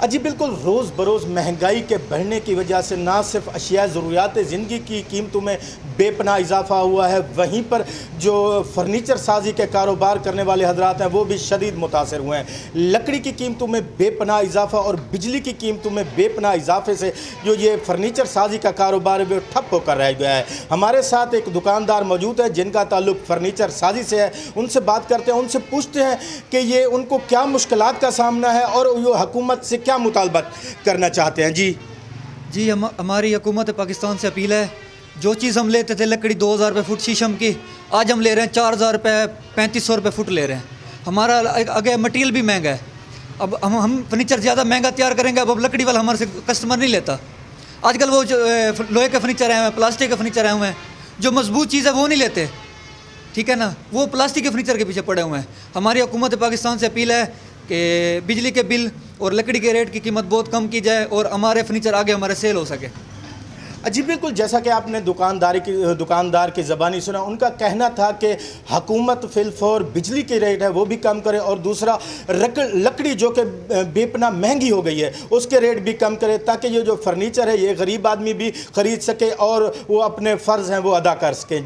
جی بالکل، روز بروز مہنگائی کے بڑھنے کی وجہ سے نہ صرف اشیاء ضروریات زندگی کی قیمتوں میں بے پناہ اضافہ ہوا ہے، وہیں پر جو فرنیچر سازی کے کاروبار کرنے والے حضرات ہیں وہ بھی شدید متاثر ہوئے ہیں۔ لکڑی کی قیمتوں میں بے پناہ اضافہ اور بجلی کی قیمتوں میں بے پناہ اضافے سے جو یہ فرنیچر سازی کا کاروبار ہے وہ ٹھپ ہو کر رہ گیا ہے۔ ہمارے ساتھ ایک دکاندار موجود ہے جن کا تعلق فرنیچر سازی سے ہے، ان سے بات کرتے ہیں، ان سے پوچھتے ہیں کہ یہ ان کو کیا مشکلات کا سامنا ہے اور وہ حکومت سے کیا مطالبہ کرنا چاہتے ہیں۔ جی ہماری حکومت پاکستان سے اپیل ہے، جو چیز ہم لیتے تھے لکڑی 2000 روپے فٹ شیشم کی، آج ہم لے رہے ہیں 4000 روپے 3500 روپے فٹ لے رہے ہیں۔ ہمارا آگے مٹیریل بھی مہنگا ہے، اب ہم فرنیچر زیادہ مہنگا تیار کریں گے، اب لکڑی والا ہمارے سے کسٹمر نہیں لیتا۔ آج کل وہ جو لوہے کے فرنیچر آئے ہوئے ہیں، پلاسٹک کے فرنیچر آئے ہوئے ہیں، جو مضبوط چیز ہے وہ نہیں لیتے، ٹھیک ہے نا، وہ پلاسٹک کے فرنیچر کے پیچھے پڑے ہوئے ہیں۔ ہماری حکومت پاکستان سے اپیل ہے کہ بجلی کے بل اور لکڑی کے ریٹ کی قیمت بہت کم کی جائے اور ہمارے فرنیچر آگے ہمارے سیل ہو سکے۔ جی بالکل، جیسا کہ آپ نے دکاندار کی زبانی سنا، ان کا کہنا تھا کہ حکومت فی الفور بجلی کے ریٹ ہے وہ بھی کم کرے اور دوسرا لکڑی جو کہ بے پناہ مہنگی ہو گئی ہے اس کے ریٹ بھی کم کرے، تاکہ یہ جو فرنیچر ہے یہ غریب آدمی بھی خرید سکے اور وہ اپنے فرض ہیں وہ ادا کر سکیں۔